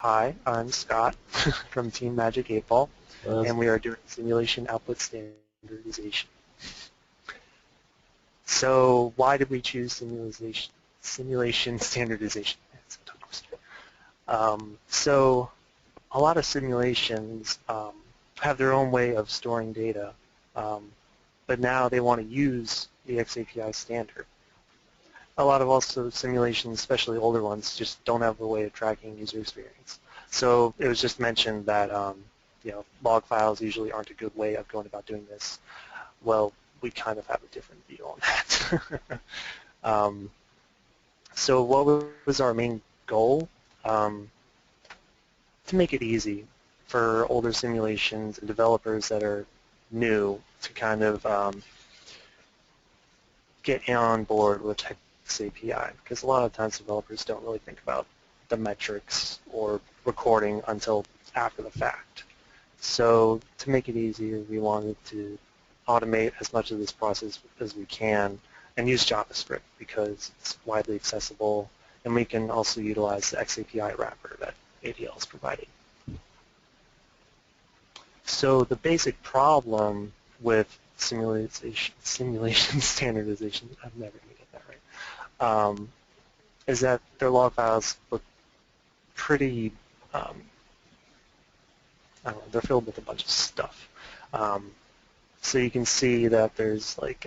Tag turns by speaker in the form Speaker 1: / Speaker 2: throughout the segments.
Speaker 1: Hi, I'm Scott from Team Magic 8 Ball,
Speaker 2: Uh,
Speaker 1: and we are doing simulation output standardization. So why did we choose simulation standardization? It's a tongue twister. So a lot of simulations have their own way of storing data, um, but now they want to use the XAPI standard. A lot of also simulations, especially older ones, just don't have a way of tracking user experience. So it was just mentioned that log files usually aren't a good way of going about doing this. Well, we kind of have a different view on that. um, so what was our main goal? Um, to make it easy for older simulations and developers that are new to kind of get on board with XAPI, because a lot of times developers don't really think about the metrics or recording until after the fact. So to make it easier, we wanted to automate as much of this process as we can and use JavaScript because it's widely accessible, and we can also utilize the XAPI wrapper that ADL is providing. So the basic problem with simulation standardization, I'm never going to get that right, is that their log files look pretty, I don't know, they're filled with a bunch of stuff. So you can see that there's like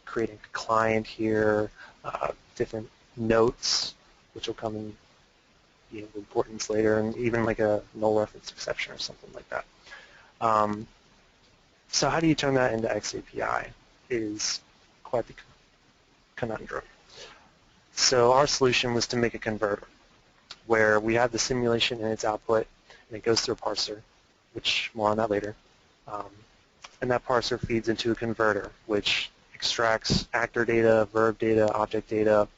Speaker 1: creating a client here, different notes, which will come in importance later, and even like a null reference exception or something like that. So how do you turn that into XAPI is quite the conundrum. So our solution was to make a converter where we have the simulation in its output and it goes through a parser, which more on that later. And that parser feeds into a converter, which extracts actor data, verb data, object data,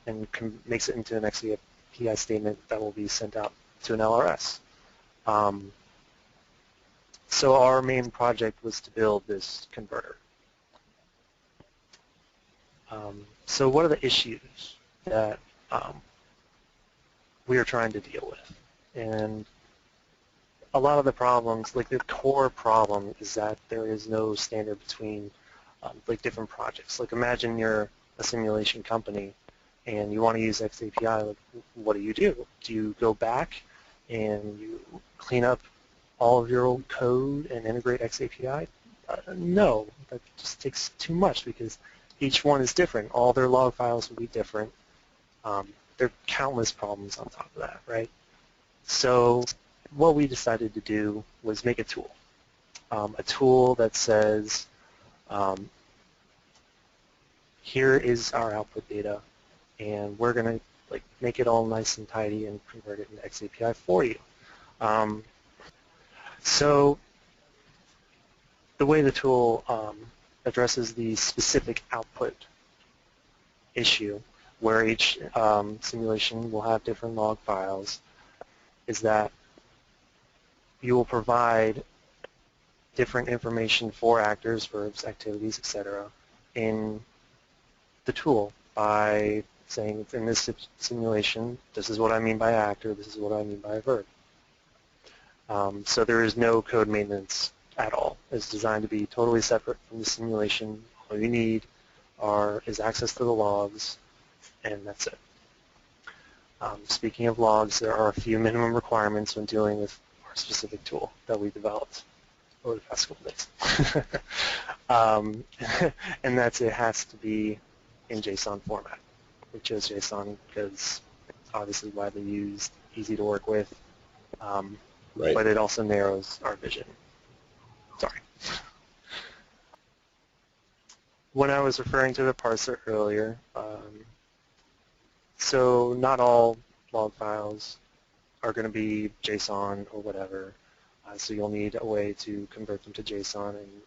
Speaker 1: and makes it into an XAPI statement that will be sent out to an LRS. So our main project was to build this converter. So what are the issues that we are trying to deal with? And a lot of the problems, like the core problem, is that there is no standard between like different projects. Like imagine you're a simulation company and you want to use XAPI. Like, what do? Do you go back and you clean up all of your old code and integrate XAPI? No, that just takes too much because each one is different. All their log files will be different. There are countless problems on top of that, right? So what we decided to do was make a tool that says, here is our output data, and we're going to like make it all nice and tidy and convert it into XAPI for you. So the way the tool addresses the specific output issue, where each simulation will have different log files, is that you will provide different information for actors, verbs, activities, etc. in the tool by saying in this simulation, this is what I mean by actor, this is what I mean by a verb. So there is no code maintenance at all. It's designed to be totally separate from the simulation. All you need is access to the logs, and that's it. Speaking of logs, there are a few minimum requirements when dealing with our specific tool that we developed over the past couple days. And that's it has to be in JSON format. We chose JSON because it's obviously widely used, easy to work with,
Speaker 2: right.
Speaker 1: but it also narrows our vision. Sorry. When I was referring to the parser earlier, so not all log files are going to be JSON or whatever, so you'll need a way to convert them to JSON and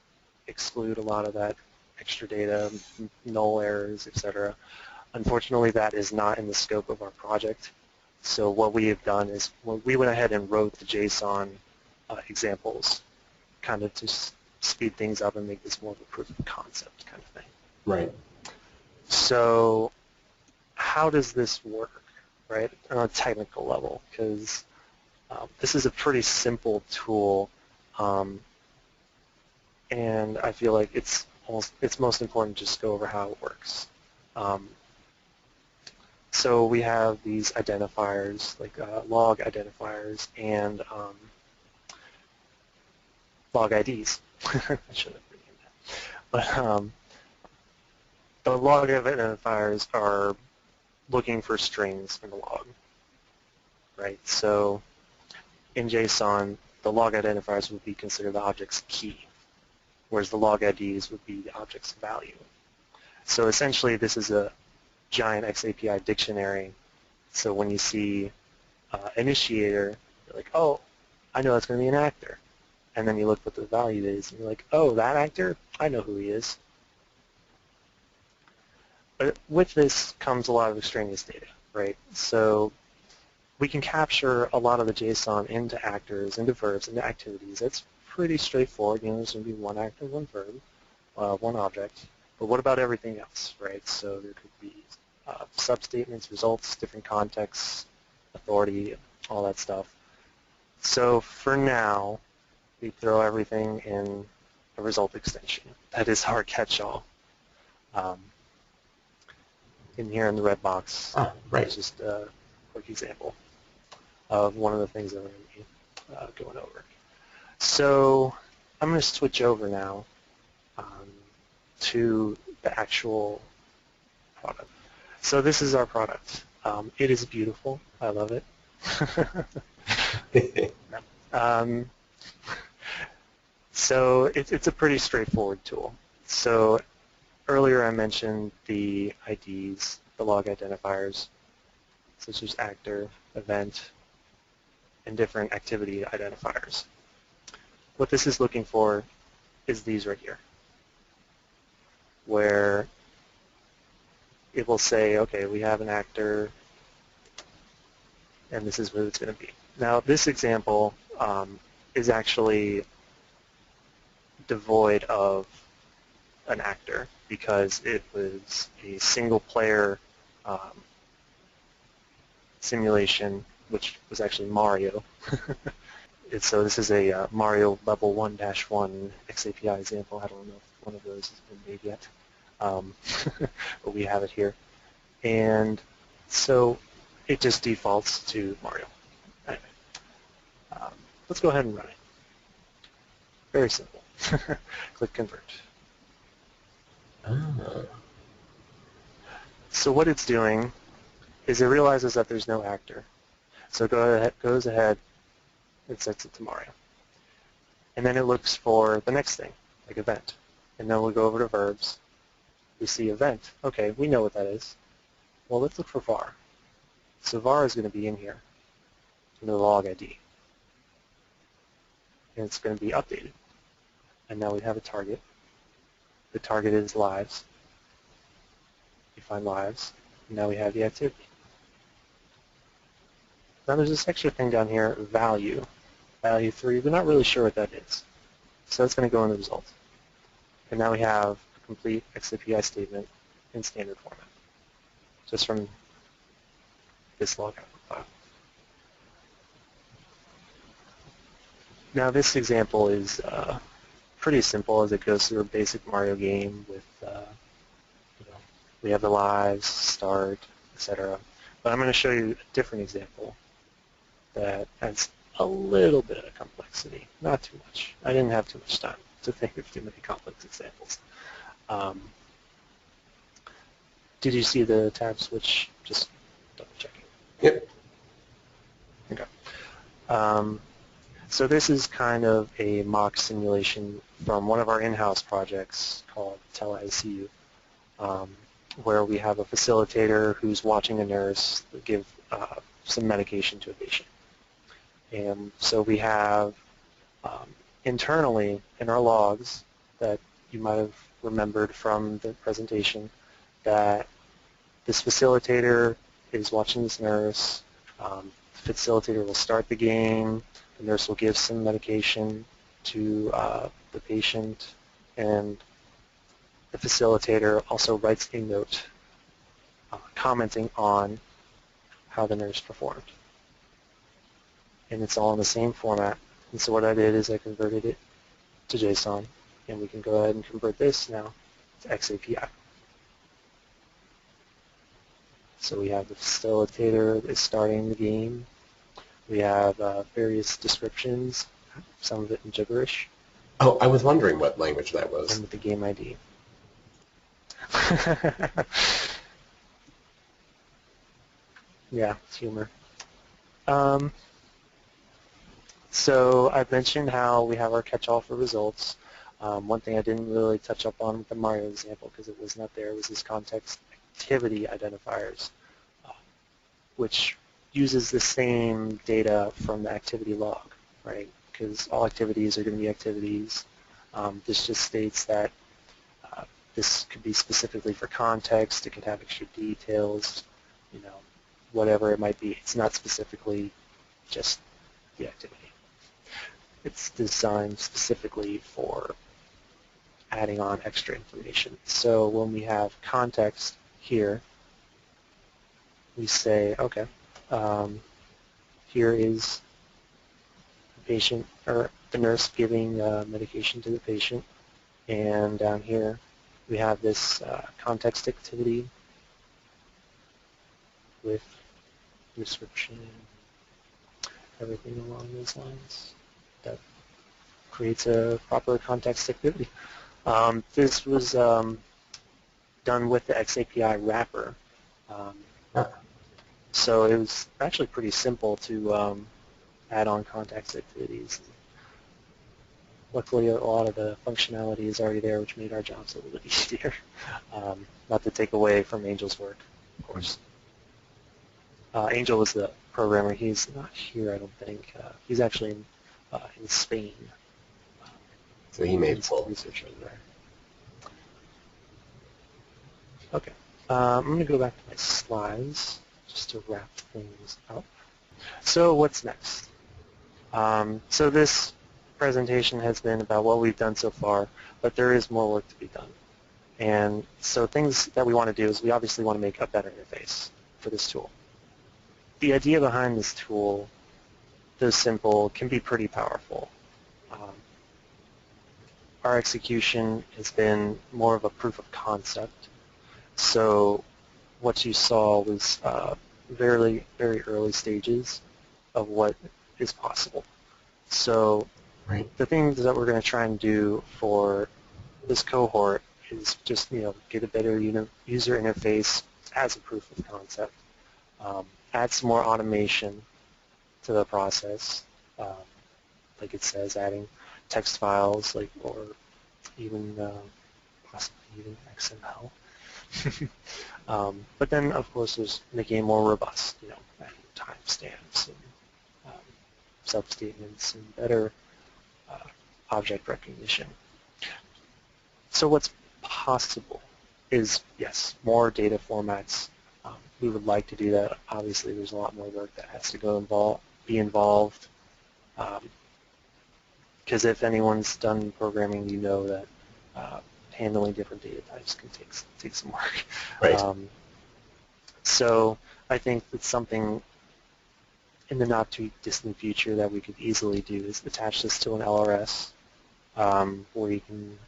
Speaker 1: exclude a lot of that extra data, null errors, etc. Unfortunately, that is not in the scope of our project. So what we have done is we went ahead and wrote the JSON examples kind of to speed things up and make this more of a proof of concept kind of thing.
Speaker 2: Right.
Speaker 1: So how does this work, right, on a technical level? Because This is a pretty simple tool, and I feel like it's most important to just go over how it works. So we have these identifiers, like log identifiers and log IDs. I should have renamed that. But the log identifiers are looking for strings in the log, right? So in JSON, the log identifiers would be considered the object's key, whereas the log IDs would be the object's value. So essentially, this is a giant XAPI dictionary. So when you see initiator, you're like, oh, I know that's going to be an actor. And then you look what the value is, and you're like, oh, that actor? I know who he is. But with this comes a lot of extraneous data, right? So we can capture a lot of the JSON into actors, into verbs, into activities. That's pretty straightforward. You know, there's going to be one actor, one verb, one object. But what about everything else, right? So there could be substatements, results, different contexts, authority, all that stuff. So for now, we throw everything in a result extension. That is our catch-all. In here in the red box,
Speaker 2: Right.
Speaker 1: it's just a quick example of one of the things that we're going to be going over. So I'm going to switch over now to the actual product. So this is our product. It is beautiful. I love it. So it's a pretty straightforward tool. So earlier I mentioned the IDs, the log identifiers, such as actor, event, and different activity identifiers. What this is looking for is these right here, where it will say, okay, we have an actor, and this is who it's going to be. Now, this example is actually devoid of an actor because it was a single-player simulation, which was actually Mario. So this is a Mario Level 1-1 XAPI example. I don't know if one of those has been made yet, but we have it here. And so it just defaults to Mario. Anyway, let's go ahead and run it. Very simple. Click Convert. So what it's doing is it realizes that there's no actor. So it goes ahead and sets it to Mario. And then it looks for the next thing, like event. And then we'll go over to verbs. We see event. Okay, we know what that is. Well, let's look for var. So var is going to be in here, in the log ID. And it's going to be updated. And now we have a target. The target is lives. We find lives. And now we have the activity. Now there's this extra thing down here, value. Value 3. We're not really sure what that is. So that's going to go in the result. And now we have a complete XAPI statement in standard format, just from this logout file. Now this example is pretty simple as it goes through a basic Mario game with, we have the lives, start, etc. But I'm going to show you a different example that adds a little bit of complexity, not too much. I didn't have too much time to think of too many complex examples. Did you see the tab switch? Just double checking.
Speaker 2: Yep.
Speaker 1: Okay. So this is kind of a mock simulation from one of our in-house projects called TeleICU, where we have a facilitator who's watching a nurse give some medication to a patient. And so we have internally in our logs that you might have remembered from the presentation that this facilitator is watching this nurse. The facilitator will start the game. The nurse will give some medication to the patient, and the facilitator also writes a note commenting on how the nurse performed. and it's all in the same format. And so what I did is I converted it to JSON, and we can go ahead and convert this now to XAPI. So we have the facilitator is starting the game. We have various descriptions, some of it in gibberish.
Speaker 2: Oh, I was wondering what language that was.
Speaker 1: And with the game ID. Yeah, it's humor. So I've mentioned how we have our catch-all for results. One thing I didn't really touch up on with the Mario example because it was not there was this context activity identifiers, which uses the same data from the activity log, right? Because all activities are going to be activities. This just states that this could be specifically for context. It could have extra details, whatever it might be. It's not specifically just the activity. It's designed specifically for adding on extra information. So when we have context here, we say, okay, here is the patient or the nurse giving medication to the patient, and down here we have this context activity with description, everything along those lines that creates a proper context activity. This was done with the XAPI wrapper. So it was actually pretty simple to add on context activities. Luckily, a lot of the functionality is already there, which made our jobs a little bit easier. Not to take away from Angel's work, of course. Angel was the programmer. He's not here, I don't think. He's actually in Spain.
Speaker 2: So he made full
Speaker 1: research over there. Okay. I'm going to go back to my slides just to wrap things up. So what's next? So this presentation has been about what we've done so far, but there is more work to be done. And so things that we want to do is we obviously want to make a better interface for this tool. The idea behind this tool, though simple, can be pretty powerful. Our execution has been more of a proof of concept. So what you saw was very, very early stages of what is possible. So the things that we're going to try and do for this cohort is just get a better user interface as a proof of concept. Add some more automation to the process, like it says, adding text files, or even possibly even XML. But then, of course, there's making it more robust, adding timestamps and substatements and better object recognition. So what's possible is, yes, more data formats. We would like to do that. Obviously, there's a lot more work that has to be involved. Because if anyone's done programming, you know that handling different data types can take some work.
Speaker 2: Right.
Speaker 1: So I think that's something in the not too distant future that we could easily do is attach this to an LRS where you can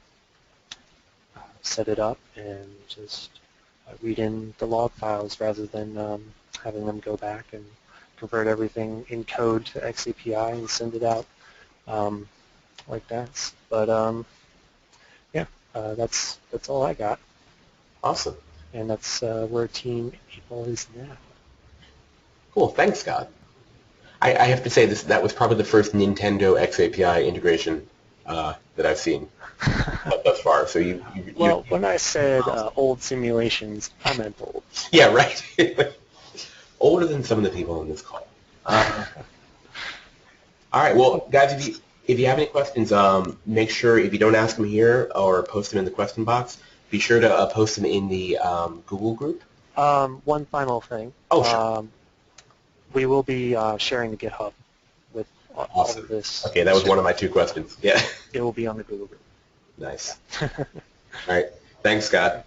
Speaker 1: set it up and just read in the log files rather than having them go back and convert everything in code to XAPI and send it out like that. But yeah, that's all I got.
Speaker 2: Awesome.
Speaker 1: And that's where Team April is now.
Speaker 2: Cool. Thanks, Scott. I have to say that was probably the first Nintendo XAPI integration that I've seen thus far. So
Speaker 1: well, when I said old simulations, I meant old.
Speaker 2: Yeah, right. Older than some of the people on this call. All right. Well, guys, if you have any questions, make sure if you don't ask them here or post them in the question box, be sure to post them in the Google group.
Speaker 1: One final thing.
Speaker 2: Oh, sure.
Speaker 1: We will be sharing the GitHub with all of this.
Speaker 2: Okay, that was one of my two questions. Yeah.
Speaker 1: It will be on the Google group.
Speaker 2: Nice. All right. Thanks, Scott.